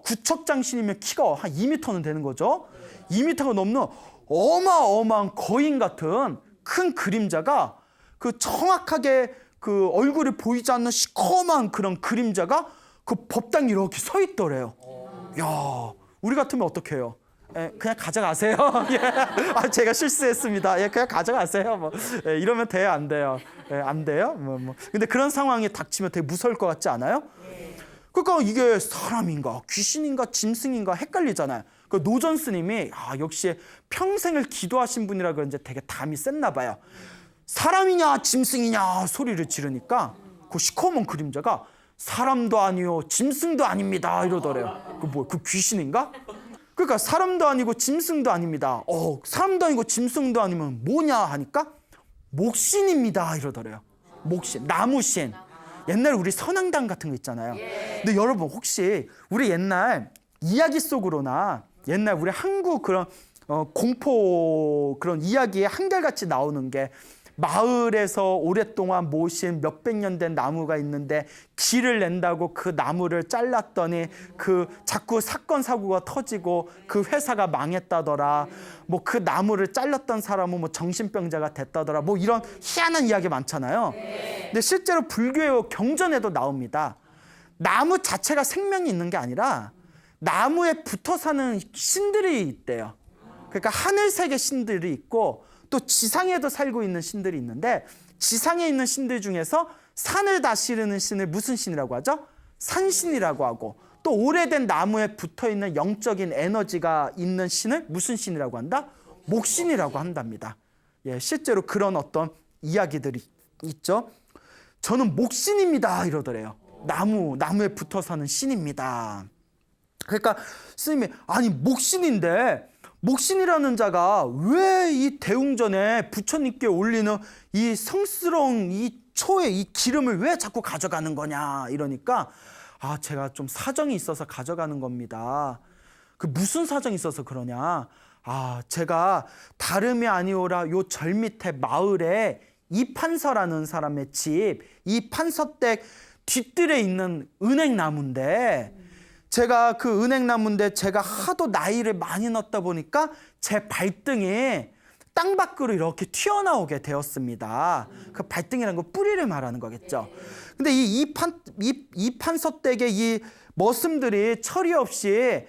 구척장신이면 키가 한 2m는 되는 거죠. 2m가 넘는 어마어마한 거인 같은 큰 그림자가 그 정확하게 그 얼굴이 보이지 않는 시커먼 그런 그림자가 그 법당에 이렇게 서 있더래요. 야, 우리 같으면 어떻게 해요? 그냥 가져가세요. 예. 제가 실수했습니다. 예, 그냥 가져가세요. 뭐 이러면 돼요, 안 돼요? 안 돼요? 근데 그런 상황이 닥치면 되게 무서울 것 같지 않아요? 그러니까 이게 사람인가, 귀신인가, 짐승인가 헷갈리잖아요. 그 노전 스님이 역시 평생을 기도하신 분이라 그런지 되게 담이 셌나 봐요. 사람이냐 짐승이냐 소리를 지르니까 그 시커먼 그림자가 사람도 아니요 짐승도 아닙니다 이러더래요. 그 귀신인가? 그러니까 사람도 아니고 짐승도 아닙니다. 사람도 아니고 짐승도 아니면 뭐냐 하니까 목신입니다 이러더래요. 목신, 나무신. 옛날 우리 선앙당 같은 거 있잖아요. 근데 여러분 혹시 우리 옛날 이야기 속으로나 옛날 우리 한국 그런 공포 그런 이야기에 한결같이 나오는 게 마을에서 오랫동안 모신 몇백 년 된 나무가 있는데 길을 낸다고 그 나무를 잘랐더니 그 자꾸 사건 사고가 터지고 그 회사가 망했다더라. 뭐 그 나무를 잘랐던 사람은 뭐 정신병자가 됐다더라. 뭐 이런 희한한 이야기 많잖아요. 근데 실제로 불교의 경전에도 나옵니다. 나무 자체가 생명이 있는 게 아니라 나무에 붙어 사는 신들이 있대요. 그러니까 하늘색의 신들이 있고 또 지상에도 살고 있는 신들이 있는데 지상에 있는 신들 중에서 산을 다스리는 신을 무슨 신이라고 하죠? 산신이라고 하고 또 오래된 나무에 붙어있는 영적인 에너지가 있는 신을 무슨 신이라고 한다? 목신이라고 한답니다. 예, 실제로 그런 어떤 이야기들이 있죠. 저는 목신입니다 이러더래요. 나무에 붙어 사는 신입니다. 그러니까 스님이 아니 목신이라는 자가 왜 이 대웅전에 부처님께 올리는 이 성스러운 이 초의 이 기름을 왜 자꾸 가져가는 거냐 이러니까 제가 좀 사정이 있어서 가져가는 겁니다. 그 무슨 사정이 있어서 그러냐? 제가 다름이 아니오라 요 절 밑에 마을에 이판서라는 사람의 집, 이 판서댁 뒷뜰에 있는 은행나무인데 제가 그 은행나무인데 제가 하도 나이를 많이 넣다 보니까 제 발등이 땅 밖으로 이렇게 튀어나오게 되었습니다. 그 발등이라는 거 뿌리를 말하는 거겠죠. 근데 이 판서댁의 이 머슴들이 처리 없이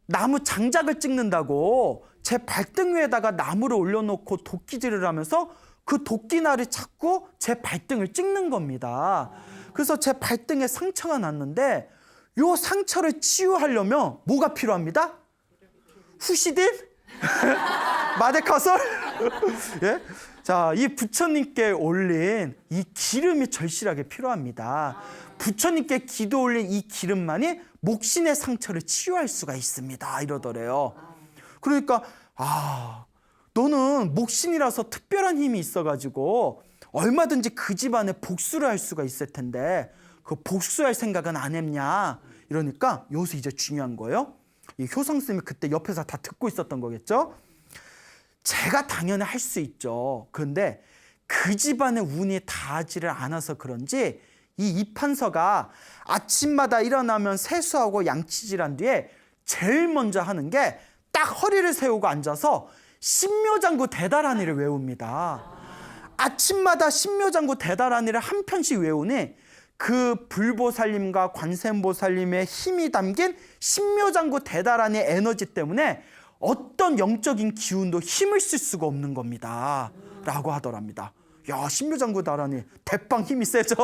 나무 장작을 찍는다고 제 발등 위에다가 나무를 올려놓고 도끼질을 하면서 그 도끼날이 자꾸 제 발등을 찍는 겁니다. 그래서 제 발등에 상처가 났는데 요 상처를 치유하려면 뭐가 필요합니다? 후시딘? 마데카솔? 예? 자, 이 부처님께 올린 이 기름이 절실하게 필요합니다. 부처님께 기도 올린 이 기름만이 목신의 상처를 치유할 수가 있습니다. 이러더래요. 그러니까 너는 목신이라서 특별한 힘이 있어가지고 얼마든지 그 집안에 복수를 할 수가 있을 텐데 그 복수할 생각은 안 했냐? 이러니까 여기서 이제 중요한 거예요. 이 효성스님이 그때 옆에서 다 듣고 있었던 거겠죠. 제가 당연히 할 수 있죠. 그런데 그 집안의 운이 닿지를 않아서 그런지 이 이판서가 아침마다 일어나면 세수하고 양치질한 뒤에 제일 먼저 하는 게 딱 허리를 세우고 앉아서 신묘장구 대다라니를 외웁니다. 아침마다 신묘장구 대다라니를 한 편씩 외우니 그 불보살님과 관세음보살님의 힘이 담긴 신묘장구 대다라니 에너지 때문에 어떤 영적인 기운도 힘을 쓸 수가 없는 겁니다. 라고 하더랍니다. 야, 신묘장구 대다라니 대빵 힘이 세죠?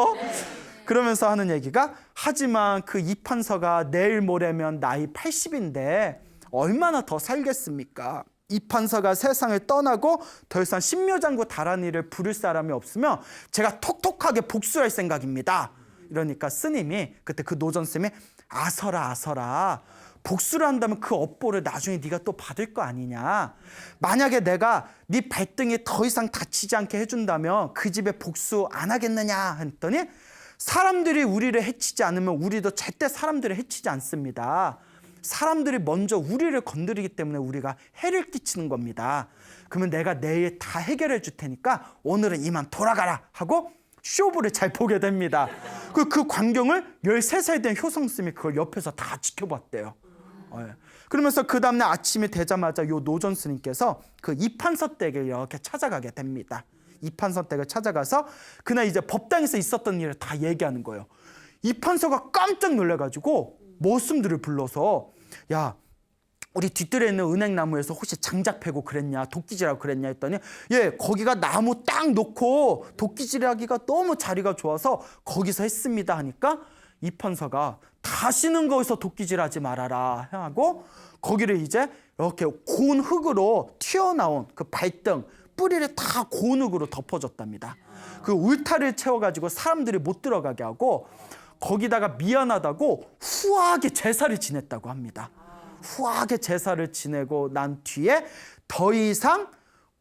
그러면서 하는 얘기가 하지만 그 이판서가 내일 모레면 나이 80인데 얼마나 더 살겠습니까? 이판서가 세상을 떠나고 더 이상 신묘장구 다라니를 부를 사람이 없으면 제가 톡톡하게 복수할 생각입니다. 이러니까 스님이 그때 그 노전스님이 아서라 복수를 한다면 그 업보를 나중에 네가 또 받을 거 아니냐. 만약에 내가 네 발등이 더 이상 다치지 않게 해준다면 그 집에 복수 안 하겠느냐 했더니 사람들이 우리를 해치지 않으면 우리도 절대 사람들을 해치지 않습니다. 사람들이 먼저 우리를 건드리기 때문에 우리가 해를 끼치는 겁니다. 그러면 내가 내일 다 해결해 줄 테니까 오늘은 이만 돌아가라 하고 쇼부를 잘 보게 됩니다. 그 광경을 13살 된 효성스님이 그걸 옆에서 다 지켜봤대요. 그러면서 그 다음날 아침이 되자마자 요 노전스님께서 그 이판서 댁을 이렇게 찾아가게 됩니다. 이판서 댁을 찾아가서 그날 이제 법당에서 있었던 일을 다 얘기하는 거예요. 이판서가 깜짝 놀라가지고 머슴들을 불러서 야, 우리 뒷뜰에 있는 은행나무에서 혹시 장작 패고 그랬냐, 도끼질하고 그랬냐 했더니 거기가 나무 딱 놓고 도끼질하기가 너무 자리가 좋아서 거기서 했습니다 하니까 이판서가 다시는 거기서 도끼질하지 말아라 하고 거기를 이제 이렇게 고운 흙으로 튀어나온 그 발등 뿌리를 다 고운 흙으로 덮어줬답니다. 그 울타리를 채워가지고 사람들이 못 들어가게 하고 거기다가 미안하다고 후하게 제사를 지냈다고 합니다. 후하게 제사를 지내고 난 뒤에 더 이상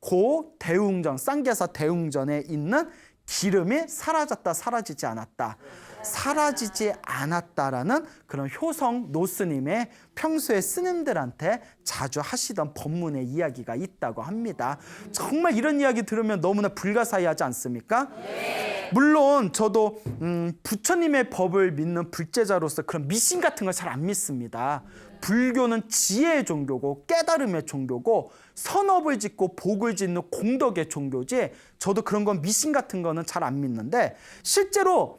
고 대웅전, 쌍계사 대웅전에 있는 기름이 사라졌다 사라지지 않았다. 사라지지 않았다라는 그런 효성 노스님의 평소에 스님들한테 자주 하시던 법문의 이야기가 있다고 합니다. 정말 이런 이야기 들으면 너무나 불가사의하지 않습니까? 물론 저도 부처님의 법을 믿는 불제자로서 그런 미신 같은 걸 잘 안 믿습니다. 불교는 지혜의 종교고 깨달음의 종교고 선업을 짓고 복을 짓는 공덕의 종교지 저도 그런 건 미신 같은 거는 잘 안 믿는데 실제로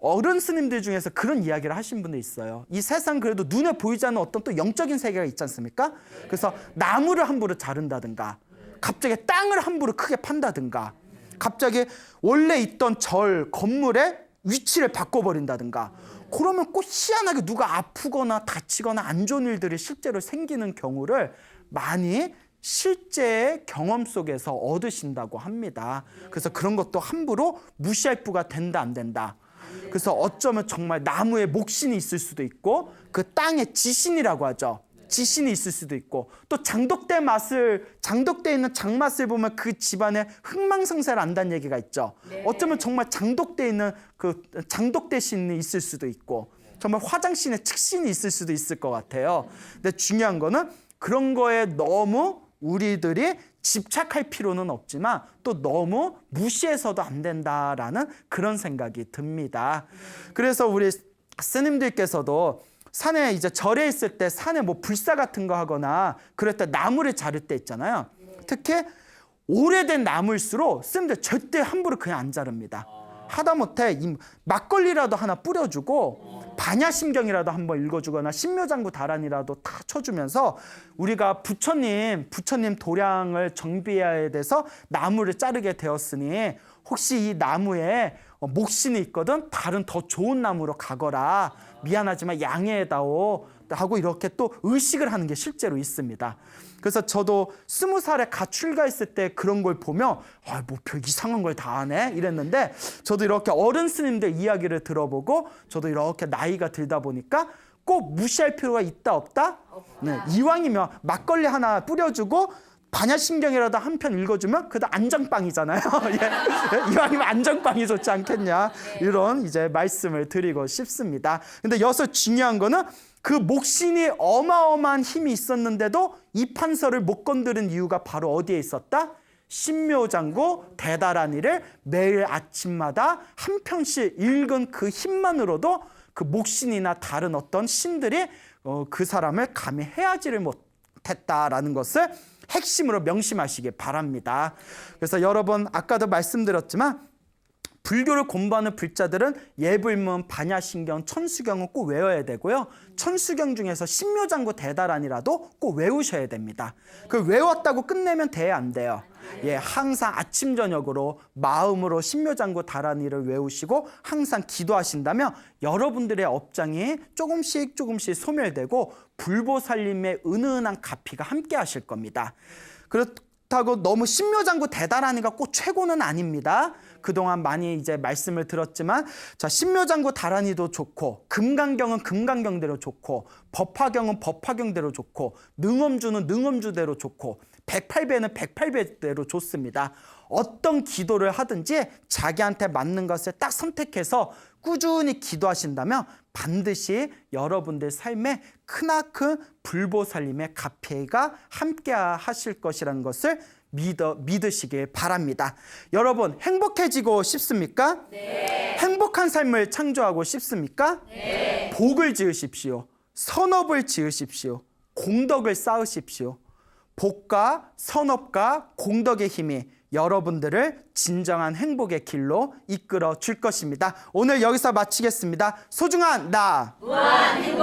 어른 스님들 중에서 그런 이야기를 하신 분도 있어요. 이 세상 그래도 눈에 보이지 않는 어떤 또 영적인 세계가 있지 않습니까? 그래서 나무를 함부로 자른다든가 갑자기 땅을 함부로 크게 판다든가 갑자기 원래 있던 절, 건물의 위치를 바꿔버린다든가 그러면 꼭 희한하게 누가 아프거나 다치거나 안 좋은 일들이 실제로 생기는 경우를 많이 실제 경험 속에서 얻으신다고 합니다. 그래서 그런 것도 함부로 무시할 부가 된다 안 된다. 그래서 어쩌면 정말 나무에 목신이 있을 수도 있고 그 땅에 지신이라고 하죠. 지신이 있을 수도 있고 또 장독대 있는 장맛을 보면 그 집안에 흥망성쇠를 안다는 얘기가 있죠. 어쩌면 정말 장독대에 있는 그 장독대 신이 있을 수도 있고 정말 화장신에 측신이 있을 수도 있을 것 같아요. 근데 중요한 거는 그런 거에 너무 우리들이 집착할 필요는 없지만 또 너무 무시해서도 안 된다라는 그런 생각이 듭니다. 그래서 우리 스님들께서도 산에 이제 절에 있을 때 산에 뭐 불사 같은 거 하거나 그럴 때 나무를 자를 때 있잖아요. 특히 오래된 나무일수록 스님들 절대 함부로 그냥 안 자릅니다. 하다못해 이 막걸리라도 하나 뿌려주고 반야심경이라도 한번 읽어주거나 신묘장구 다란이라도 다 쳐주면서 우리가 부처님 도량을 정비해야 돼서 나무를 자르게 되었으니 혹시 이 나무에 목신이 있거든 다른 더 좋은 나무로 가거라. 미안하지만 양해해다오 하고 이렇게 또 의식을 하는 게 실제로 있습니다. 그래서 저도 20살에 갓 출가했을 때 그런 걸 보면 뭐 별 이상한 걸 다 하네 이랬는데 저도 이렇게 어른 스님들 이야기를 들어보고 저도 이렇게 나이가 들다 보니까 꼭 무시할 필요가 있다 없다? 네, 이왕이면 막걸리 하나 뿌려주고 반야심경이라도 한 편 읽어주면 그래도 안정빵이잖아요. 예. 이왕이면 안정빵이 좋지 않겠냐 이런 이제 말씀을 드리고 싶습니다. 근데 여기서 중요한 거는 그 목신이 어마어마한 힘이 있었는데도 이 판서를 못 건드린 이유가 바로 어디에 있었다? 신묘장구 대다란이를 매일 아침마다 한 편씩 읽은 그 힘만으로도 그 목신이나 다른 어떤 신들이 그 사람을 감히 해하지를 못했다라는 것을 핵심으로 명심하시기 바랍니다. 그래서 여러분 아까도 말씀드렸지만 불교를 공부하는 불자들은 예불문, 반야심경, 천수경은 꼭 외워야 되고요. 천수경 중에서 신묘장구 대다란이라도 꼭 외우셔야 됩니다. 그 외웠다고 끝내면 돼야 안 돼요. 예, 항상 아침 저녁으로 마음으로 신묘장구 다란이를 외우시고 항상 기도하신다면 여러분들의 업장이 조금씩 소멸되고 불보살님의 은은한 가피가 함께 하실 겁니다. 그렇다고 너무 신묘장구 대다란이가 꼭 최고는 아닙니다. 그동안 많이 이제 말씀을 들었지만 자 신묘장구 다란이도 좋고 금강경은 금강경대로 좋고 법화경은 법화경대로 좋고 능엄주는 능엄주대로 좋고 108배는 108배대로 좋습니다. 어떤 기도를 하든지 자기한테 맞는 것을 딱 선택해서 꾸준히 기도하신다면 반드시 여러분들 삶에 크나큰 불보살님의 가피가 함께 하실 것이라는 것을 믿으시길 바랍니다. 여러분 행복해지고 싶습니까? 네. 행복한 삶을 창조하고 싶습니까? 네. 복을 지으십시오. 선업을 지으십시오. 공덕을 쌓으십시오. 복과 선업과 공덕의 힘이 여러분들을 진정한 행복의 길로 이끌어 줄 것입니다. 오늘 여기서 마치겠습니다. 소중한 나 무한 행복